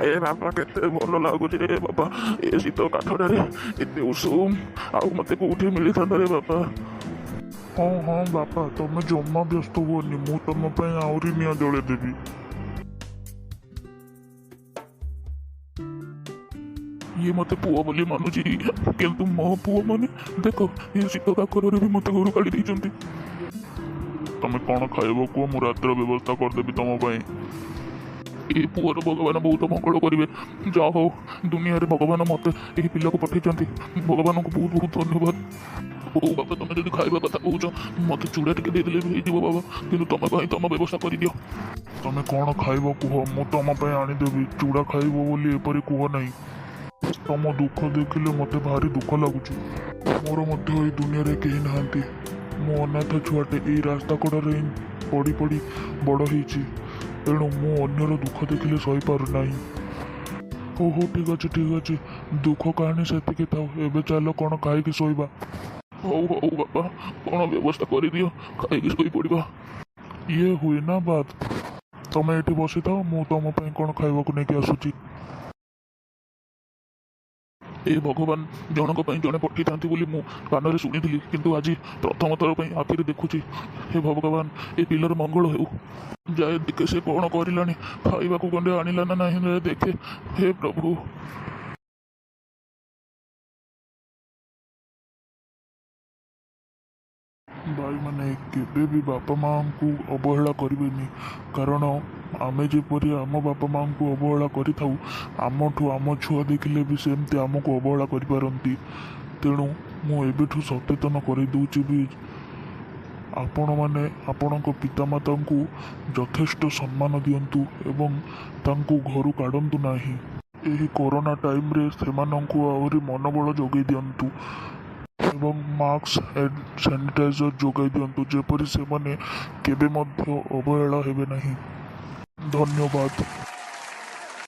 ଏ ବାପା କେତେ ଭଲ ଲାଗୁଛି ରେ ବାପା, ଏ ଶୀତ କାଠଟାରେ ଏତେ ଉଷୁମ। ଆଉ ମତେ କୋଉଠି ମିଳିଥାନ୍ତା ରେ ବାପା। ହଁ ହଁ ବାପା, ତମେ ଜମା ବ୍ୟସ୍ତ ହୁଅନି, ମୁଁ ତମ ପାଇଁ ଆହୁରି ନିଆଁ ଜଳେଇଦେବି। ଇଏ ମତେ ପୁଅ ବୋଲି ମାନୁଛି, କିନ୍ତୁ ମୋ ପୁଅ ମାନେ ଦେଖ ଏ ଶୀତ କାକରରେ ବି ମତେ ଘରୁ କାଢି ଦେଇଛନ୍ତି। ତମେ କ'ଣ ଖାଇବ କୁହ, ମୁଁ ରାତିର ବ୍ୟବସ୍ଥା କରିଦେବି ତମ ପାଇଁ। ଏ ପୁଅର ଭଗବାନ ବହୁତ ମଙ୍ଗଳ କରିବେ। ଯାହା ହଉ ଦୁନିଆରେ ଭଗବାନ ମତେ ଏହି ପିଲାକୁ ପଠେଇଛନ୍ତି, ଭଗବାନଙ୍କୁ ବହୁତ ବହୁତ ଧନ୍ୟବାଦ। ହଉ ବାପା, ତମେ ଯଦି ଖାଇବା କଥା କହୁଛ ମତେ ଚୁଡ଼ା ଟିକେ ଦେଇଦେଲେ ବି ହେଇଯିବ ବାବା, କିନ୍ତୁ ତମେ ପାଇଁ ତମ ବ୍ୟବସ୍ଥା କରିଦିଅ। ତମେ କ'ଣ ଖାଇବ କୁହ, ମୁଁ ତମ ପାଇଁ ଆଣିଦେବି। ଚୁଡ଼ା ଖାଇବ ବୋଲି ଏପରି କୁହ ନାହିଁ। ତମ ଦୁଃଖ ଦେଖିଲେ ମୋତେ ଭାରି ଦୁଃଖ ଲାଗୁଛି। ମୋର ମଧ୍ୟ ଏଇ ଦୁନିଆରେ କେହି ନାହାନ୍ତି। ମୁଁ ଅନାଥ ଛୁଆଟେ ଏଇ ରାସ୍ତା କଡ଼ରେ ହିଁ ପଡ଼ି ପଡ଼ି ବଡ଼ ହେଇଛି। ତେଣୁ ମୁଁ ଅନ୍ୟର ଦୁଃଖ ଦେଖିଲେ ସହିପାରୁନାହିଁ। ହଉ ହଉ ଠିକ୍ ଅଛି, ଦୁଃଖ କାହାଣୀ ସେତିକି ଥାଉ। ଏବେ ଚାଲ କ'ଣ ଖାଇକି ଶୋଇବା। ହଉ ହଉ ବାପା, କ'ଣ ବ୍ୟବସ୍ଥା କରିଦିଅ, ଖାଇକି ଶୋଇପଡ଼ିବା। ଇଏ ହୁଏ ନା ବାଦ। ତମେ ଏଠି ବସିଥାଅ, ମୁଁ ତମ ପାଇଁ କ'ଣ ଖାଇବାକୁ ନେଇକି ଆସୁଛି। ଏ ଭଗବାନ, ଜଣଙ୍କ ପାଇଁ ଜଣେ ପଠେଇଥାନ୍ତି ବୋଲି ମୁଁ କାନରେ ଶୁଣିଥିଲି, କିନ୍ତୁ ଆଜି ପ୍ରଥମ ଥର ପାଇଁ ଆଖିରେ ଦେଖୁଛି। ହେ ଭଗବାନ, ଏ ପିଲାର ମଙ୍ଗଳ ହେଉ। ଯାଏ ଦେଖେ ସେ କ'ଣ କରିଲାଣି, ଖାଇବାକୁ ଗଣ୍ଡେ ଆଣିଲା ନା ନାହିଁ ଯାଏ ଦେଖେ। ହେ ପ୍ରଭୁ। ଭାଇମାନେ କେବେ ବି ବାପା ମାଆଙ୍କୁ ଅବହେଳା କରିବେନି, କାରଣ ଆମେ ଯେପରି ଆମ ବାପା ମାଆଙ୍କୁ ଅବହେଳା କରିଥାଉ, ଆମଠୁ ଆମ ଛୁଆ ଦେଖିଲେ ବି ସେମିତି ଆମକୁ ଅବହେଳା କରିପାରନ୍ତି। ତେଣୁ ମୁଁ ଏବେଠୁ ସଚେତନ କରିଦେଉଛି ବି, ଆପଣମାନେ ଆପଣଙ୍କ ପିତାମାତାଙ୍କୁ ଯଥେଷ୍ଟ ସମ୍ମାନ ଦିଅନ୍ତୁ ଏବଂ ତାଙ୍କୁ ଘରୁ କାଢ଼ନ୍ତୁ ନାହିଁ। ଏହି କରୋନା ଟାଇମ୍ରେ ସେମାନଙ୍କୁ ଆହୁରି ମନୋବଳ ଯୋଗାଇ ଦିଅନ୍ତୁ ଏବଂ ମାସ୍କ ଆଣ୍ଡ ସାନିଟାଇଜର ଯୋଗାଇ ଦିଅନ୍ତୁ, ଯେପରି ସେମାନେ କେବେ ମଧ୍ୟ ଅବହେଳା ହେବେ ନାହିଁ। ଧନ୍ୟବାଦ।